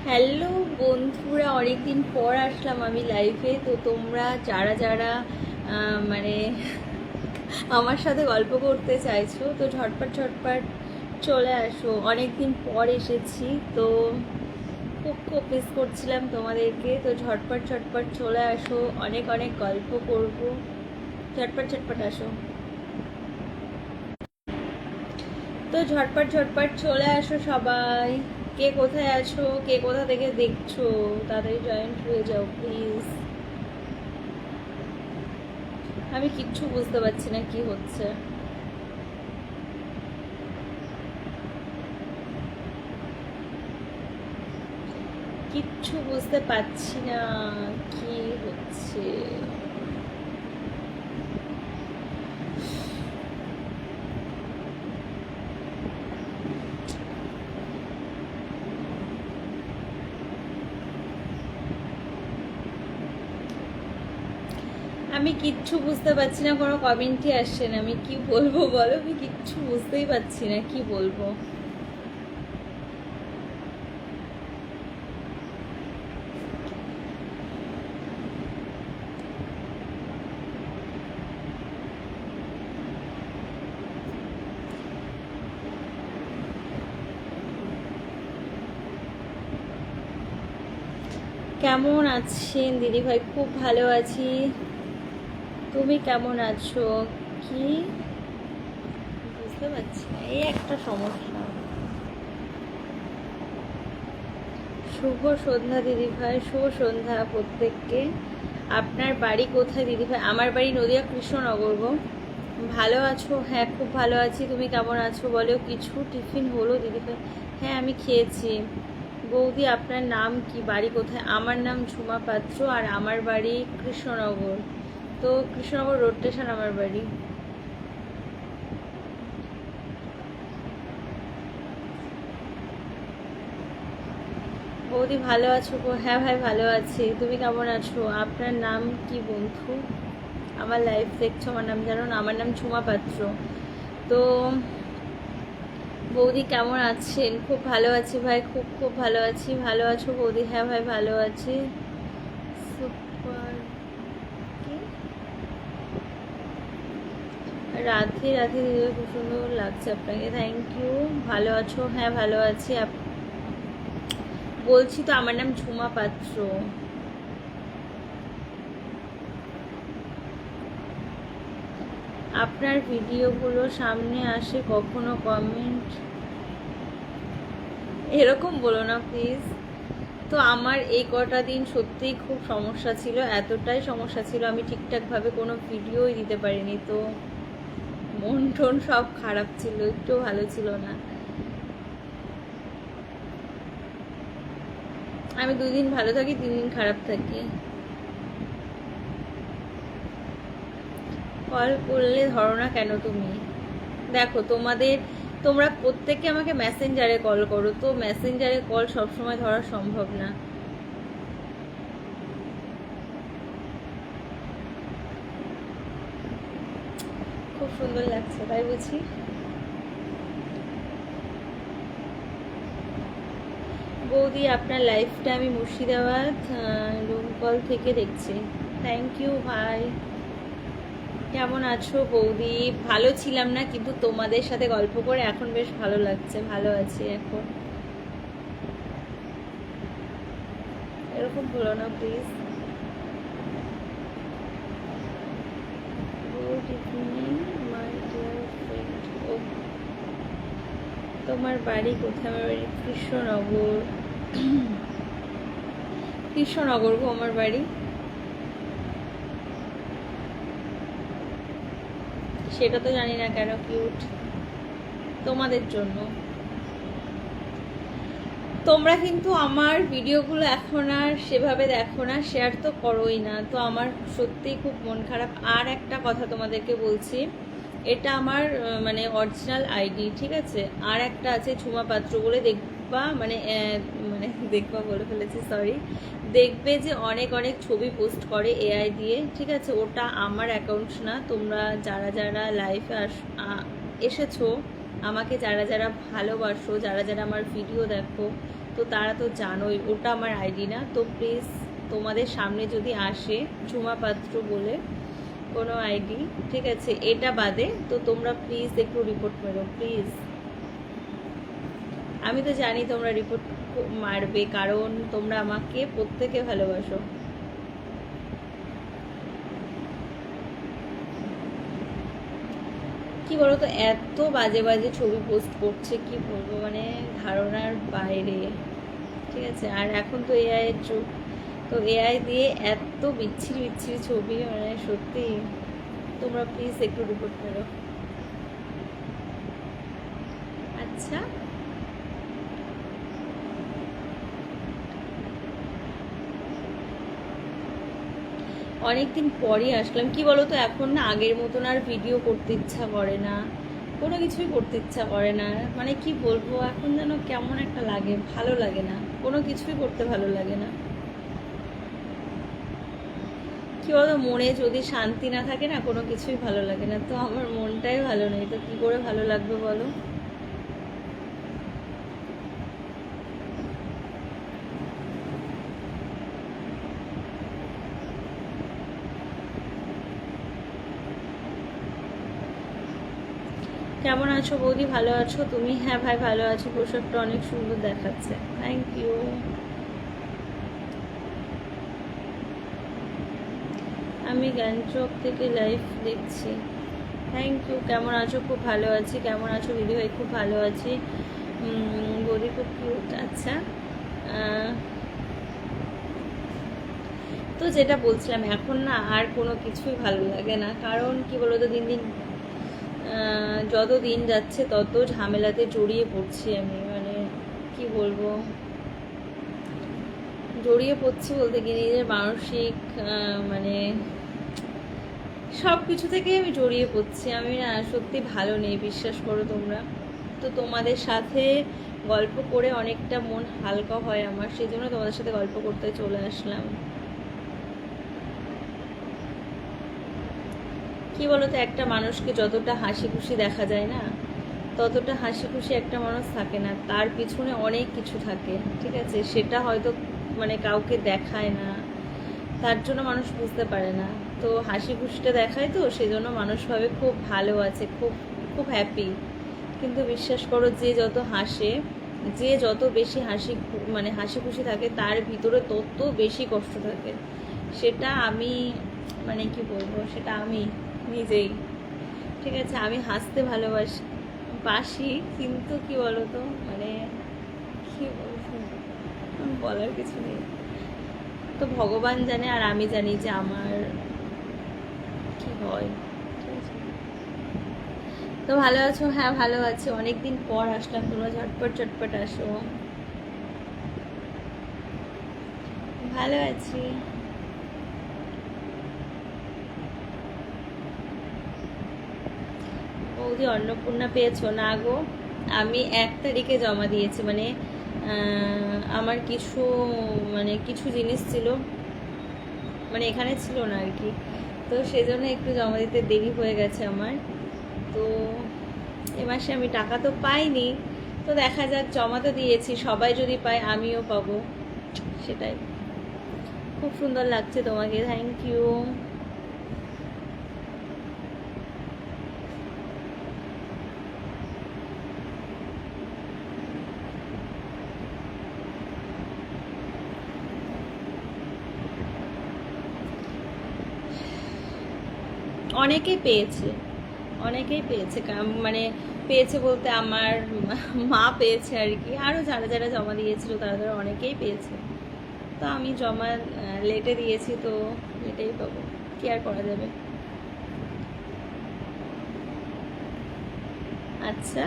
Hello বন্ধুরা, অনেকদিন পর আসলাম আমি লাইভে। তো তোমরা যারা যারা মানে আমার সাথে গল্প করতে চাইছো তো ঝটপট ঝটপট চলে আসো। অনেকদিন পর এসেছি তো খুব খুব মিস করছিলাম তোমাদেরকে। তো ঝটপট ঝটপট চলে আসো, অনেক অনেক গল্প করব। ঝটপট ঝটপট আসো। তো ঝটপট ঝটপট চলে আসো সবাই। কে কোথায় আছো, কে কোথা থেকে দেখছো, তাড়াতাড়ি জয়েন্ট হয়ে যাও প্লিজ। আমি কিচ্ছু বুঝতে পারছি না কি হচ্ছে। কিচ্ছু বুঝতে পারছি না কি হচ্ছে। আমি কিচ্ছু বুঝতে পারছি না, কোনো কমেন্টই আসছে না। আমি কি বলবো বলো, আমি কিচ্ছু বুঝতেই পারছি না কি বলবো। কেমন আছেন দিদিভাই? খুব ভালো আছি, তুমি কেমন আছো? কি বুঝতে পারছি না, এই একটা সমস্যা। শুভ সন্ধ্যা দিদিভাই, শুভ সন্ধ্যা প্রত্যেককে। আপনার বাড়ি কোথায় দিদিভাই? আমার বাড়ি নদিয়া কৃষ্ণনগর গো। ভালো আছো? হ্যাঁ খুব ভালো আছি, তুমি কেমন আছো বলো। কিছু টিফিন হলো দিদিভাই? হ্যাঁ আমি খেয়েছি। বৌদি আপনার নাম কি, বাড়ি কোথায়? আমার নাম ঝুমা পাত্র আর আমার বাড়ি কৃষ্ণনগর। তো কৃষ্ণনগর রোড স্টেশন আমার বাড়ি। বৌদি ভালো আছো গো? হ্যাঁ ভাই ভালো আছি, তুমি কেমন আছো? আপনার নাম কি বন্ধু? আমার লাইফ দেখছো, আমার নাম জানো না? আমার নাম ঝুমা পাত্র। তো বৌদি কেমন আছেন? খুব ভালো আছি ভাই, খুব খুব ভালো আছি। ভালো আছো বৌদি? হ্যাঁ ভাই ভালো আছি। সুপার। কি রাধে রাধে দিদি, খুব সুন্দর লাগছে আপনাকে, থ্যাংক ইউ। ভালো আছো? হ্যাঁ ভালো আছি। বলছি তো আমার নাম ঝুমা পাত্র। আপনার ভিডিওগুলো সামনে আসে কখনো, কমেন্ট এরকম বলো না প্লিজ। তো আমার এই কটা দিন সত্যিই খুব সমস্যা ছিল, এতটাই সমস্যা ছিল আমি ঠিকঠাকভাবে কোনো ভিডিওই দিতে পারিনি। তো মন টন সব খারাপ ছিল, একটু ভালো ছিল না। আমি 2 দিন ভালো থাকি, 3 দিন খারাপ থাকি। কল করলে ধরো না কেন তুমি? দেখো তোমরা প্রত্যেকে আমাকে মেসেঞ্জারে কল করো, তো মেসেঞ্জারে কল সবসময় ধরা সম্ভব না। খুব সুন্দর লাগছে তাই বুঝি। বৌদি আপনার লাইফটা আমি মুর্শিদাবাদ রুম কল থেকে দেখছি। থ্যাংক ইউ ভাই। কেমন আছো বৌদি? ভালো ছিলাম না, কিন্তু তোমাদের সাথে গল্প করে এখন বেশ ভালো লাগছে, ভালো আছি এখন। এরকম বলো না please. Good evening my dear friend. ও, তোমার বাড়ি কোথায়? আমার বাড়ি কৃষ্ণনগর। কৃষ্ণনগর গো আমার বাড়ি। সেটা তো জানি না কেন কিউট, তোমাদের জন্য। তোমরা কিন্তু আমার ভিডিওগুলো এখন আর সেভাবে দেখো না, শেয়ার তো করোই না, তো আমার সত্যিই খুব মন খারাপ। আর একটা কথা তোমাদেরকে বলছি, এটা আমার মানে অরিজিনাল আইডি, ঠিক আছে? আর একটা আছে ঝুমা পাত্র বলে, দেখবা মানে মানে দেখবা বলে ফেলেছি, সরি। দেখবে যে অনেক অনেক ছবি পোস্ট করে এআই দিয়ে, ঠিক আছে? ওটা আমার অ্যাকাউন্ট না। তোমরা যারা যারা লাইফে এসেছো, আমাকে যারা যারা ভালোবাসো, যারা যারা আমার ভিডিও দেখো, তো তো তারা তো জানোই ওটা আমার আইডি না। তো প্লিজ তোমাদের সামনে যদি আসে ঝুমা পাত্র বলে কোনো আইডি, ঠিক আছে, এটা বাদে, তো তোমরা প্লিজ একটু রিপোর্ট করো প্লিজ। আমি তো জানি তোমরা রিপোর্ট মারবে, কারণ তোমরা আমাকে প্রত্যেকে ভালোবাসো। কি বলতো, এত বাজে বাজে ছবি পোস্ট করছে, কি বলবো, মানে ধারণার বাইরে, ঠিক আছে। আর এখন তো এআই এর যুগ, তো এআই দিয়ে এত বিচ্ছিরি বিচ্ছিরি ছবি, মানে সত্যি তোমরা প্লিজ একটু রিপোর্ট করো। আচ্ছা, অনেকদিন পরই আসলাম। কি বলতো, এখন না আগের মতন আর ভিডিও করতে ইচ্ছা করে না, কোনো কিছুই করতে ইচ্ছা করে না, মানে কি বলবো, এখন যেন কেমন একটা লাগে, ভালো লাগে না, কোনো কিছুই করতে ভালো লাগে না। কি বলতো, মনে যদি শান্তি না থাকে না, কোনো কিছুই ভালো লাগে না। তো আমার মনটাই ভালো নেই, তো কি করে ভালো লাগবে বলো। কেমন আছো বৌদি, ভালো আছো তুমি? হ্যাঁ ভাই ভালো আছি, পোশাকটা অনেক সুন্দর দেখাচ্ছে, থ্যাংক ইউ। আমি গ্যাংটক থেকে লাইভ দেখছি, থ্যাংক ইউ। কেমন আছো? খুব ভালো আছি। কেমন আছো দিদি ভাই? খুব ভালো আছি। বৌদি খুব কিউট। আচ্ছা, তো যেটা বলছিলাম, এখন না আর কোনো কিছুই ভালো লাগে না, কারণ কি বলতো, দিন দিন যত দিন যাচ্ছে তত ঝামেলাতে জড়িয়ে পড়ছি আমি, মানে কি বলবো, জড়িয়ে পড়ছি বলতে কি, নিজের মানসিক মানে সব কিছু থেকে আমি জড়িয়ে পড়ছি। আমি না সত্যি ভালো নেই, বিশ্বাস করো তোমরা। তো তোমাদের সাথে গল্প করে অনেকটা মন হালকা হয় আমার, সেই জন্য তোমাদের সাথে গল্প করতে চলে আসলাম। কি বলতো, একটা মানুষকে যতটা হাসি খুশি দেখা যায় না, ততটা হাসি খুশি একটা মানুষ থাকে না, তার পিছনে অনেক কিছু থাকে, ঠিক আছে। সেটা হয়তো মানে কাউকে দেখায় না, তার জন্য মানুষ বুঝতে পারে না। তো হাসি খুশিটা দেখায়, তো সেই জন্য মানুষ ভাবে খুব ভালো আছে, খুব খুব হ্যাপি। কিন্তু বিশ্বাস করো, যে যত হাসে, যে যত বেশি মানে হাসি খুশি থাকে, তার ভিতরে তত বেশি কষ্ট থাকে। সেটা আমি মানে কি বলবো, সেটা আমি নিজেই, ঠিক আছে। আমি হাসতে বাসি, কিন্তু কি বলতো, মানে কি বলবো, বলার কিছু নেই। তো ভগবান জানে আর আমি জানি যে আমার কি হয়, ঠিক আছে। তো ভালো আছো? হ্যাঁ ভালো আছি, অনেকদিন পর আসলাম, তোমরা ঝটপট ঝটপট আসো। ভালো আছি। বৌদি অন্নপূর্ণা পেয়েছো? না গো, আমি 1 তারিখে জমা দিয়েছি, মানে আমার কিছু মানে কিছু জিনিস ছিল, মানে এখানে ছিল না আর কি, তো সেজন্য একটু জমা দিতে দেরি হয়ে গেছে আমার। তো এ মাসে আমি টাকা তো পাইনি, তো দেখা যাক, জমা তো দিয়েছি, সবাই যদি পায় আমিও পাবো, সেটাই। খুব সুন্দর লাগছে তোমাকে, থ্যাংক ইউ। অনেকেই পেয়েছে, অনেকেই পেয়েছে, মানে পেয়েছে বলতে আমার মা পেয়েছে আর কি, আরও যারা যারা জমা দিয়েছিল তারা তারা অনেকেই পেয়েছে। তো আমি জমা লেটে দিয়েছি, তো লেটেই পাবো, কি আর করা যাবে। আচ্ছা,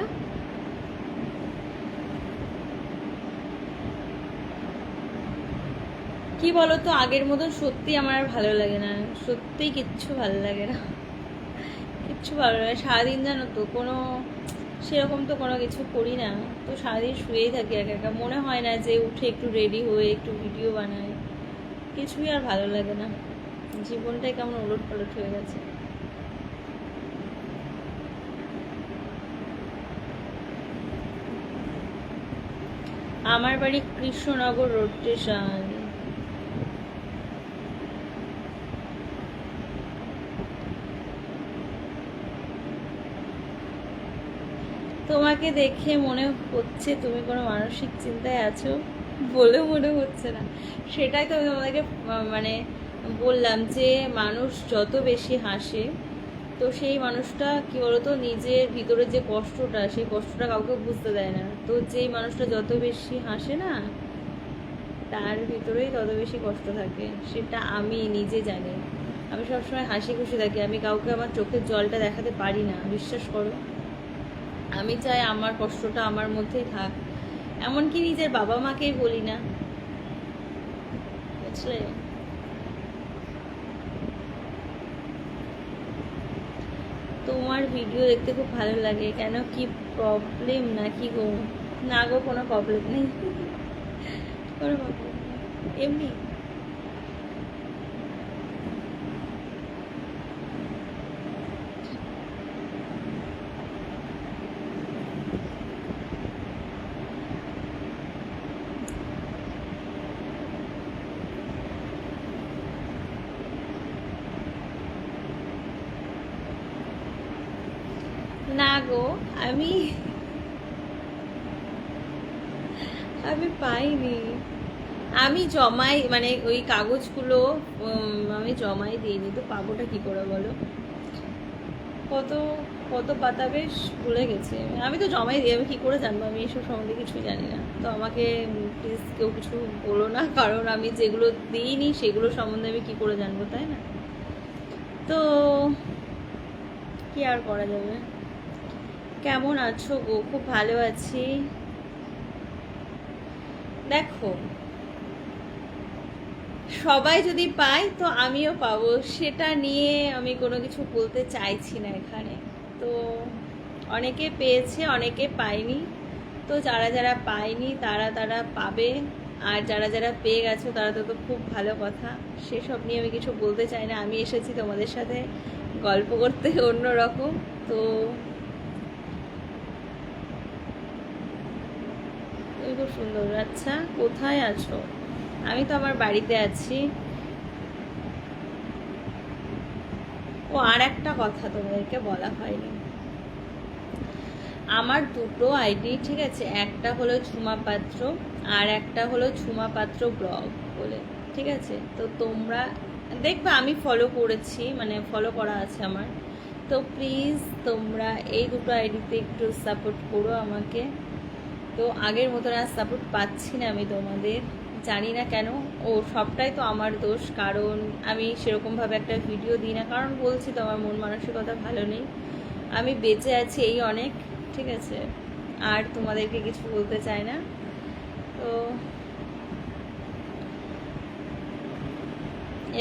কি বলতো, আগের মতন সত্যি আমার আর ভালো লাগে না, সত্যিই কিচ্ছু ভালো লাগে না, কিচ্ছু ভালো লাগে না। সারাদিন জানো তো কোনো সেরকম তো কোনো কিছু করি না, তো সারাদিন শুয়েই থাকি একা একা, মনে হয় না যে উঠে একটু রেডি হয়ে একটু ভিডিও বানাই, কিছুই আর ভালো লাগে না, জীবনটাই কেমন ওলট পালট হয়ে গেছে। আমার বাড়ি কৃষ্ণনগর রোড স্টেশন। তোমাকে দেখে মনে হচ্ছে তুমি কোনো মানসিক চিন্তায় আছো বলে মনে হচ্ছে না। সেটাই তো আমি তোমাদেরকে মানে বললাম যে মানুষ যত বেশি হাসে তো সেই মানুষটা কি বলতো নিজের ভিতরে যে কষ্টটা সেই কষ্টটা কাউকে বুঝতে দেয় না। তো যেই মানুষটা যত বেশি হাসে না তার ভিতরেই তত বেশি কষ্ট থাকে, সেটা আমি নিজে জানি। আমি সবসময় হাসি খুশি থাকি, আমি কাউকে আমার চোখের জলটা দেখাতে পারি না, বিশ্বাস করো। আমি চাই আমার কষ্টটা আমার মধ্যেই থাক, এমনকি নিজের বাবা মাকেই বলি না, বুঝলে। তোমার ভিডিও দেখতে খুব ভালো লাগে, কেন কি প্রবলেম নাকি গো? না গো, কোনো প্রবলেম নেই, কোনো প্রবলেম নেই, এমনি। না গো, আমি আমি পাইনি। আমি জমাই মানে ওই কাগজগুলো আমি জমাই দিইনি, তো পাবোটা কি করে বলো? কত কত পাতা বেশ ভুলে গেছি। আমি তো জমাই দিই, আমি কি করে জানবো? আমি এসব সম্বন্ধে কিছুই জানি না। তো আমাকে প্লিজ কেউ কিছু বলো না, কারণ আমি যেগুলো দিইনি সেগুলো সম্বন্ধে আমি কি করে জানবো, তাই না? তো কি আর করা যাবে। কেমন আছো গো? খুব ভালো আছি। দেখো, সবাই যদি পায় তো আমিও পাবো, সেটা নিয়ে আমি কোনো কিছু বলতে চাইছি না এখানে। তো অনেকে পেয়েছে, অনেকে পায়নি। তো যারা যারা পায়নি তারা তারা পাবে, আর যারা যারা পেয়ে গেছো তারা তো তো খুব ভালো কথা। সেসব নিয়ে আমি কিছু বলতে চাই না। আমি এসেছি তোমাদের সাথে গল্প করতে অন্যরকম। তো তুমি খুব সুন্দর। আচ্ছা, কোথায় আছো? আমি তো আমার বাড়িতে আছি। ও, আর একটা কথা তোমাদেরকে বলা হয়নি, আমার দুটো আইডি, ঠিক আছে? একটা হলো ঝুমা পাত্র আর একটা হলো ঝুমা পাত্র ব্লগ বলে, ঠিক আছে? তো তোমরা দেখবে আমি ফলো করেছি, মানে ফলো করা আছে আমার। তো প্লিজ তোমরা এই দুটো আইডিতে একটু সাপোর্ট করো আমাকে। তো আগের মতন আর সাপোর্ট পাচ্ছি না আমি তোমাদের, জানি না কেন। ও, সবটাই তো আমার দোষ, কারণ আমি সেরকমভাবে একটা ভিডিও দিই না, কারণ বলছি তো আমার মন মানসিকতা ভালো নেই। আমি বেঁচে আছি এই অনেক, ঠিক আছে? আর তোমাদেরকে কিছু বলতে চাই না। তো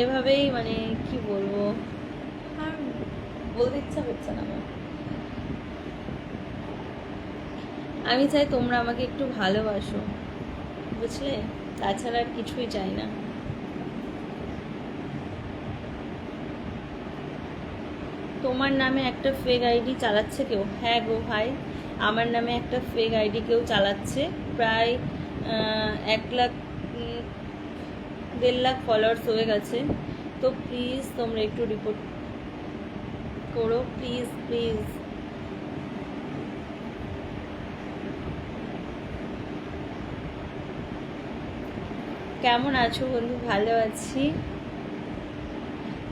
এভাবেই মানে কি বলবো, আর বলতে ইচ্ছা করছে না আমার। আমি চাই তোমরা আমাকে একটু ভালোবাসো, বুঝলে? তাছাড়া আর কিছুই চাই না। তোমার নামে একটা ফেক আইডি চালাচ্ছে কেউ? হ্যাঁ গো ভাই, আমার নামে একটা ফেক আইডি কেউ চালাচ্ছে। প্রায় 1 লাখ 1.5 লাখ ফলোয়ার্স হয়ে গেছে। তো প্লিজ তোমরা একটু রিপোর্ট করো, প্লিজ প্লিজ। কেমন আছো বন্ধু? ভালো আছি,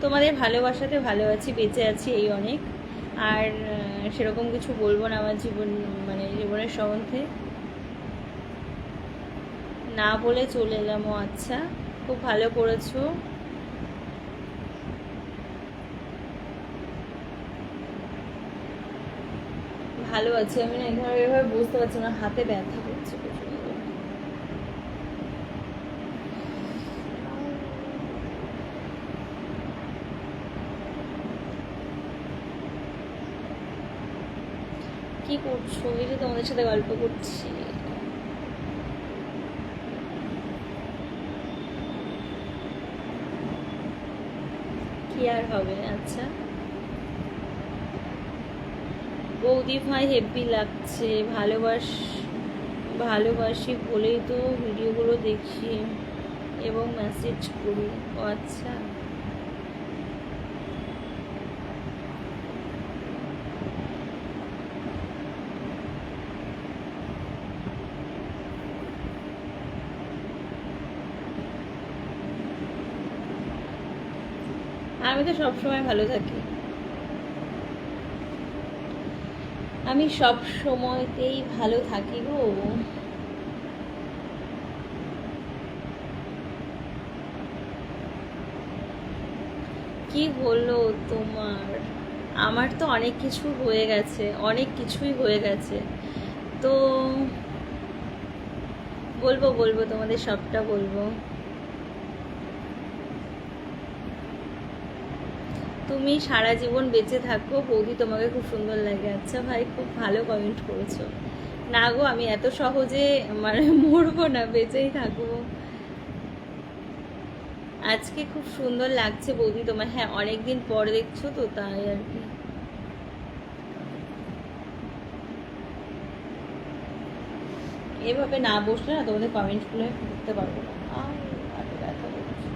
তোমাদের ভালোবাসাতে ভালো আছি, বেঁচে আছি এই অনেক। আর সেরকম কিছু বলবো না আমার জীবন, মানে জীবনের সম্বন্ধে না বলে চলে এলাম। ও আচ্ছা, খুব ভালো করেছো। ভালো আছি আমি, না এভাবে বুঝতে পারছি না, হাতে ব্যথা করছে প্রচন্ড। কি করছো? এই যে তোমাদের সাথে গল্প করছি। কি আর হবে। আচ্ছা বৌদি ভাই, হেব্বি লাগছে, ভালোবাসি বলেই তো ভিডিওগুলো দেখি এবং মেসেজ করি। ও আচ্ছা, আমি তো সবসময় ভালো থাকি, আমি সব সময়তেই ভালো থাকি গো। কি হলো তোমার? আমার তো অনেক কিছু হয়ে গেছে, অনেক কিছুই হয়ে গেছে। তো বলবো বলবো তোমাদের সবটা বলবো। তুমি সারা জীবন বেঁচে থাকো বৌদি, তোমাকে খুব সুন্দর লাগে। আচ্ছা ভাই, খুব ভালো কমেন্ট করেছো। না গো, আমি এত সহজে মানে মরবো না, বেঁচেই থাকবো। আজকে খুব সুন্দর লাগছে বৌদি তোমার। হ্যাঁ, অনেকদিন পর দেখছো তো, তাই আর কি। এভাবে না বসলে না তোমাদের কমেন্টগুলো আমি পড়তে পারবো না। হাতে ব্যথা করছে।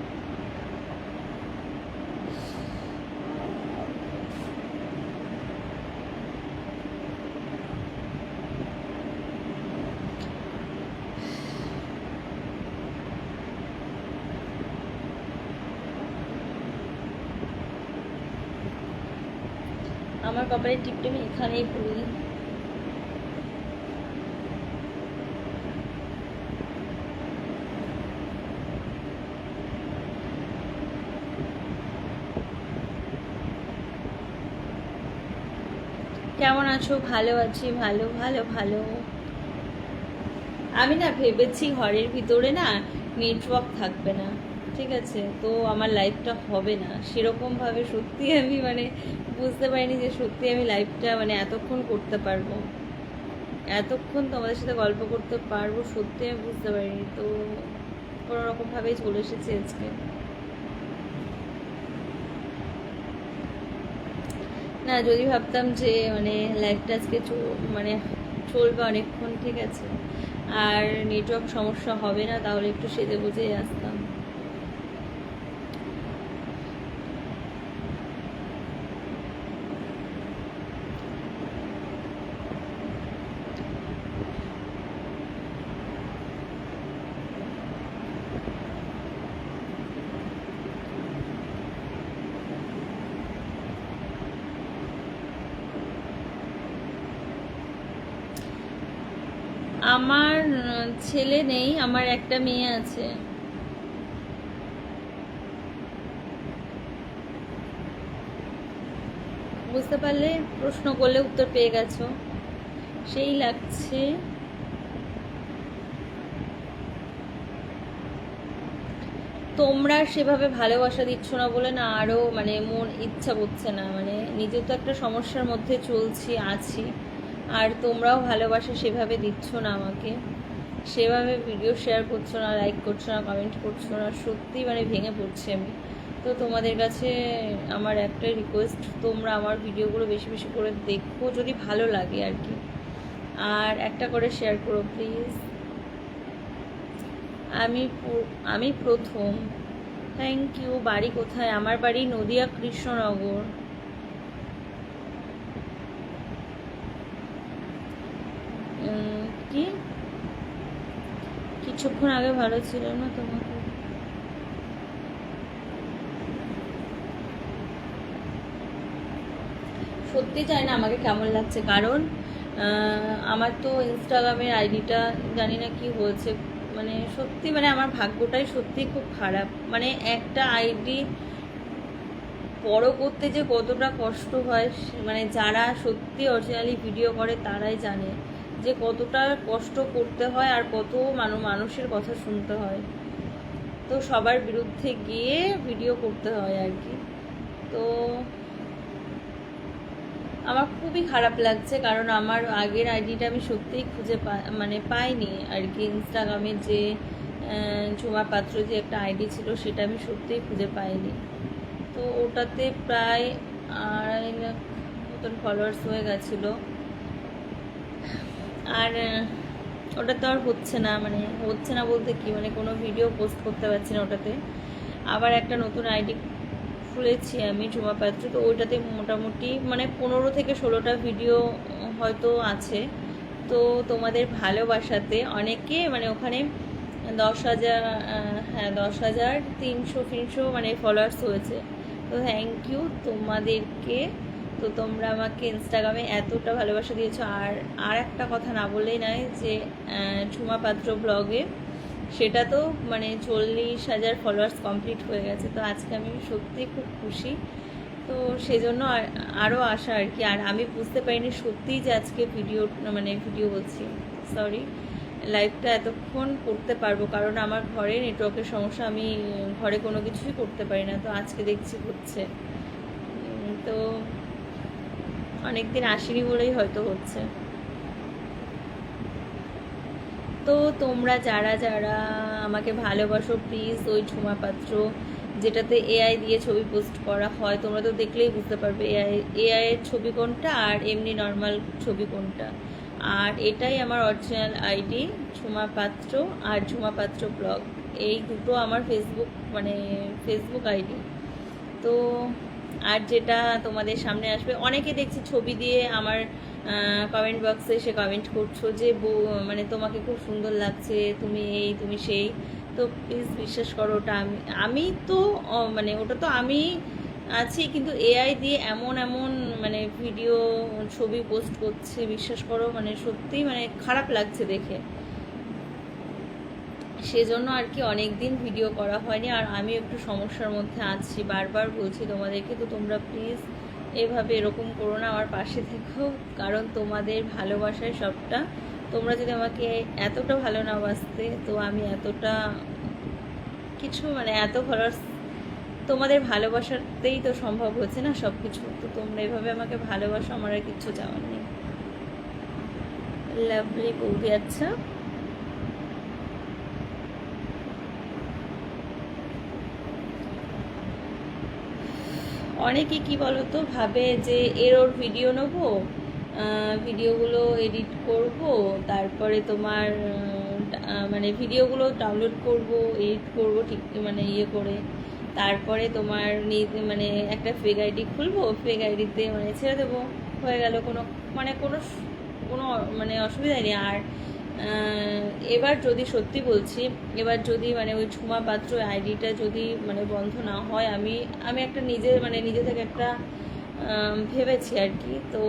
আমার কপালের টিপটা আমি এখানেই পড়ি। কেমন আছো? ভালো আছি, ভালো ভালো ভালো। আমি না ভেবেছি ঘরের ভিতরে না নেটওয়ার্ক থাকবে না, ঠিক আছে, তো আমার লাইভটা হবে না সেরকমভাবে। সত্যি আমি মানে বুঝতে পারিনি যে সত্যি আমি লাইভটা মানে এতক্ষণ করতে পারবো, এতক্ষণ তোমাদের সাথে গল্প করতে পারবো, সত্যি আমি বুঝতে পারিনি। তো কোনো রকমভাবেই চলে এসেছে আজকে। না, যদি ভাবতাম যে মানে লাইভটা আজকে মানে চলবে অনেকক্ষণ, ঠিক আছে, আর নেটওয়ার্ক সমস্যা হবে না, তাহলে একটু সেজে বুঝেই আসতাম। আমার ছেলে নেই, আমার একটা মেয়ে আছে। বুঝতে পারলে, প্রশ্ন করলে উত্তর পেয়ে গেছো, সেই লাগছে। তোমরা সেভাবে ভালোবাসা দিচ্ছ না বলে না আরও মানে মন ইচ্ছা করছে না, মানে নিজে তো একটা সমস্যার মধ্যে চলছি আছি, আর তোমরাও ভালোবাসা সেভাবে দিচ্ছ না আমাকে, সেভাবে ভিডিও শেয়ার করছো না, লাইক করছো না, কমেন্ট করছো না, সত্যি মানে ভেঙে পড়ছি আমি। তো তোমাদের কাছে আমার একটাই রিকোয়েস্ট, তোমরা আমার ভিডিওগুলো বেশি বেশি করে দেখো যদি ভালো লাগে আর কি, আর একটা করে শেয়ার করো প্লিজ। আমি প্রথম। Thank you. বাড়ি কোথায়? আমার বাড়ি নদিয়া কৃষ্ণনগর। কি কিছুক্ষণ আগে ভালো ছিল না তোমাকে? সত্যি জানি না আমাকে কেমন লাগছে, কারণ আমার তো ইনস্টাগ্রামের আইডিটা জানি না কি হয়েছে, মানে সত্যি মানে আমার ভাগ্যটাই সত্যি খুব খারাপ। মানে একটা আইডি বড় করতে যে কতটা কষ্ট হয়, মানে যারা সত্যি অরিজিনালি ভিডিও করে তারাই জানে যে কতটা কষ্ট করতে হয় আর কত মানুষের কথা শুনতে হয়, তো সবার বিরুদ্ধে গিয়ে ভিডিও করতে হয় আর কি। তো আমার খুবই খারাপ লাগছে, কারণ আমার আগের আইডিটা আমি সত্যিই খুঁজে মানে পাইনি আর কি। ইনস্টাগ্রামে যে ঝুমা পাত্র যে একটা আইডি ছিল সেটা আমি সত্যিই খুঁজে পাইনি। তো ওটাতে প্রায় 2.5 লাখ মতন ফলোয়ার্স হয়ে গেছিলো। আর ওটা তো আর হচ্ছে না, মানে হচ্ছে না বলতে কি, মানে কোনো ভিডিও পোস্ট করতে পারছি না ওটাতে। আবার একটা নতুন আইডি খুলেছি আমি, ঝুমা পাত্র, তো ওইটাতে মোটামুটি মানে 15 থেকে 16টা ভিডিও হয়তো আছে। তো তোমাদের ভালোবাসাতে অনেকে মানে ওখানে 10,000, হ্যাঁ 10,300 মানে ফলোয়ার্স হয়েছে। তো থ্যাংক ইউ তোমাদেরকে। তো তোমরা আমাকে ইনস্টাগ্রামে এতটা ভালোবাসা দিয়েছো। আর একটা কথা না বললেই নয় যে ঝুমা পাত্র ব্লগে সেটা তো মানে 40,000 ফলোয়ার্স কমপ্লিট হয়ে গেছে। তো আজকে আমি সত্যিই খুব খুশি। তো সেজন্য আরও আশা আর কি। আর আমি বুঝতে পারিনি সত্যিই যে আজকে ভিডিও বলছি, সরি, লাইভটা এতক্ষণ করতে পারবো, কারণ আমার ঘরে নেটওয়ার্কের সমস্যা, আমি ঘরে কোনো কিছুই করতে পারি না। তো আজকে দেখছি হচ্ছে। তো অনেকদিন আসেনি বলেই হয়তো হচ্ছে। তো তোমরা যারা যারা আমাকে ভালোবাসো প্লিজ ওই ঝুমা পাত্র যেটাতে এআই দিয়ে ছবি পোস্ট করা হয়, তোমরা তো দেখলেই বুঝতে পারবে এআই এর ছবি কোনটা আর এমনি নর্মাল ছবি কোনটা। আর এটাই আমার অরিজিনাল আইডি, ঝুমা পাত্র আর ঝুমা পাত্র ব্লগ, এই দুটো আমার ফেসবুক আইডি। তো আর যেটা তোমাদের সামনে আসবে, অনেকে দেখছি ছবি দিয়ে আমার কমেন্ট বক্সে এসে কমেন্ট করছো যে মানে তোমাকে খুব সুন্দর লাগছে, তুমি এই তুমি সেই। তো প্লিজ বিশ্বাস করো, ওটা আমি তো মানে ওটা তো আমি আছি, কিন্তু এআই দিয়ে এমন এমন মানে ভিডিও ছবি পোস্ট করছে, বিশ্বাস করো মানে সত্যিই মানে খারাপ লাগছে দেখে। সেজন্য আর কি অনেক দিন ভিডিও করা হয়নি। আর আমি একটু সমস্যার মধ্যে আছি, বারবার বলছি তোমাদেরকে। তো তোমরা প্লিজ এভাবে এরকম করো না, আমার পাশে থেকো, কারণ তোমাদের ভালোবাসায় সবটা। তোমরা যদি আমাকে এতটা ভালো না বাসতে, তো আমি এতটা কিছু মানে এত ফলোয়ার্স তোমাদের ভালোবাসাতেই তো সম্ভব হচ্ছে না সব কিছু। তো তোমরা এভাবে আমাকে ভালোবাসো, আমার আর কিচ্ছু চাওয়ার নেই। লাভলি বৌদি, আচ্ছা অনেকে কি বলতো ভাবে যে ওর ভিডিও নেবো, ভিডিওগুলো এডিট করব, তারপরে তোমার মানে ভিডিওগুলো ডাউনলোড করব, এডিট করব ঠিক মানে ইয়ে করে, তারপরে তোমার মানে একটা ফেক আইডি খুলবো, ফেক আইডিতে মানে ছেড়ে দেবো, হয়ে গেল, কোনো মানে কোনো কোনো মানে অসুবিধা নেই। আর এবার যদি সত্যি বলছি, এবার যদি মানে ওই ঝুমা পাত্র আইডিটা যদি মানে বন্ধ না হয়, আমি একটা নিজে থেকে একটা ভেবেছি আর কি। তো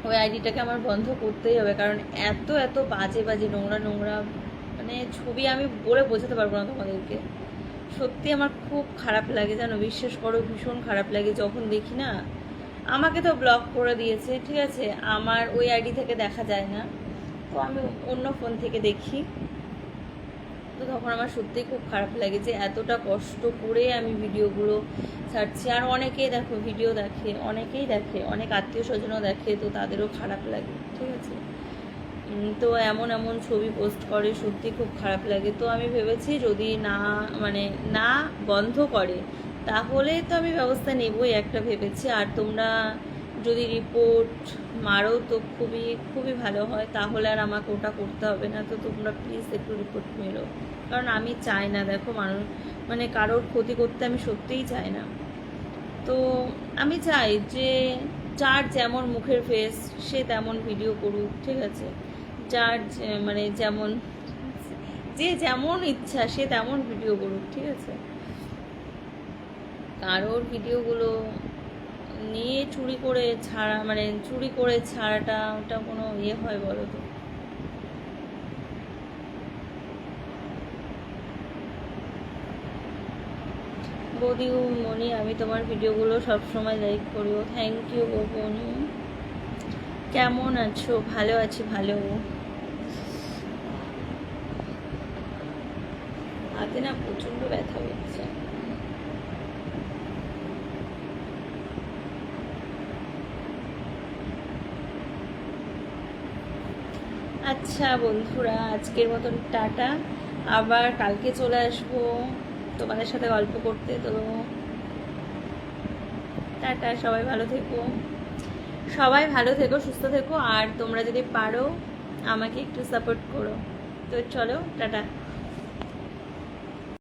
ওই আইডিটাকে আমার বন্ধ করতেই হবে, কারণ এত এত বাজে বাজে নোংরা মানে ছবি আমি বলে বোঝাতে পারবো না তোমাদেরকে। সত্যি আমার খুব খারাপ লাগে, জানো, বিশ্বাস করো, ভীষণ খারাপ লাগে যখন দেখি না। আমাকে তো ব্লক করে দিয়েছে, ঠিক আছে, আমার ওই আইডি থেকে দেখা যায় না, তো আমি অন্য ফোন থেকে দেখি। তো তখন আমার সত্যিই খুব খারাপ লাগে যে এতটা কষ্ট করে আমি ভিডিওগুলো ছাড়ছি। আর অনেকেই দেখো ভিডিও দেখে, অনেক আত্মীয় স্বজনও দেখে, তো তাদেরও খারাপ লাগে, ঠিক আছে। তো এমন এমন ছবি পোস্ট করে, সত্যি খুব খারাপ লাগে। তো আমি ভেবেছি যদি না বন্ধ করে, তাহলে তো আমি ব্যবস্থা নেবই একটা ভেবেছি। আর তোমরা যদি রিপোর্ট মারো তো খুবই খুবই ভালো হয়, তাহলে আর আমাকে ওটা করতে হবে না। তো তোমরা প্লিজ একটু রিপোর্ট মেরো, কারণ আমি চাই না, দেখো, মানুষ মানে কারোর ক্ষতি করতে আমি সত্যিই চাই না। তো আমি চাই যে যার যেমন মুখের ফেস সে তেমন ভিডিও করুক, ঠিক আছে, যার মানে যেমন ইচ্ছা সে তেমন ভিডিও করুক, ঠিক আছে। কারোর ভিডিওগুলো নিয়ে চুরি করে ছাড়াটা ওটা কোনো ইয়ে হয় বলো তো? বৌদি মনি, আমি তোমার ভিডিওগুলো সবসময় লাইক করি। ও থ্যাংক ইউ গো বনি। কেমন আছো? ভালো আছি, ভালো। হাতে না প্রচণ্ড ব্যথা হচ্ছে। আচ্ছা বন্ধুরা, আজকের মতন টাটা, আবার কালকে চলে আসবো তোমাদের সাথে গল্প করতে। তো টাটা, সবাই ভালো থেকো, সুস্থ থেকো। আর তোমরা যদি পারো আমাকে একটু সাপোর্ট করো। তো চলো, টাটা।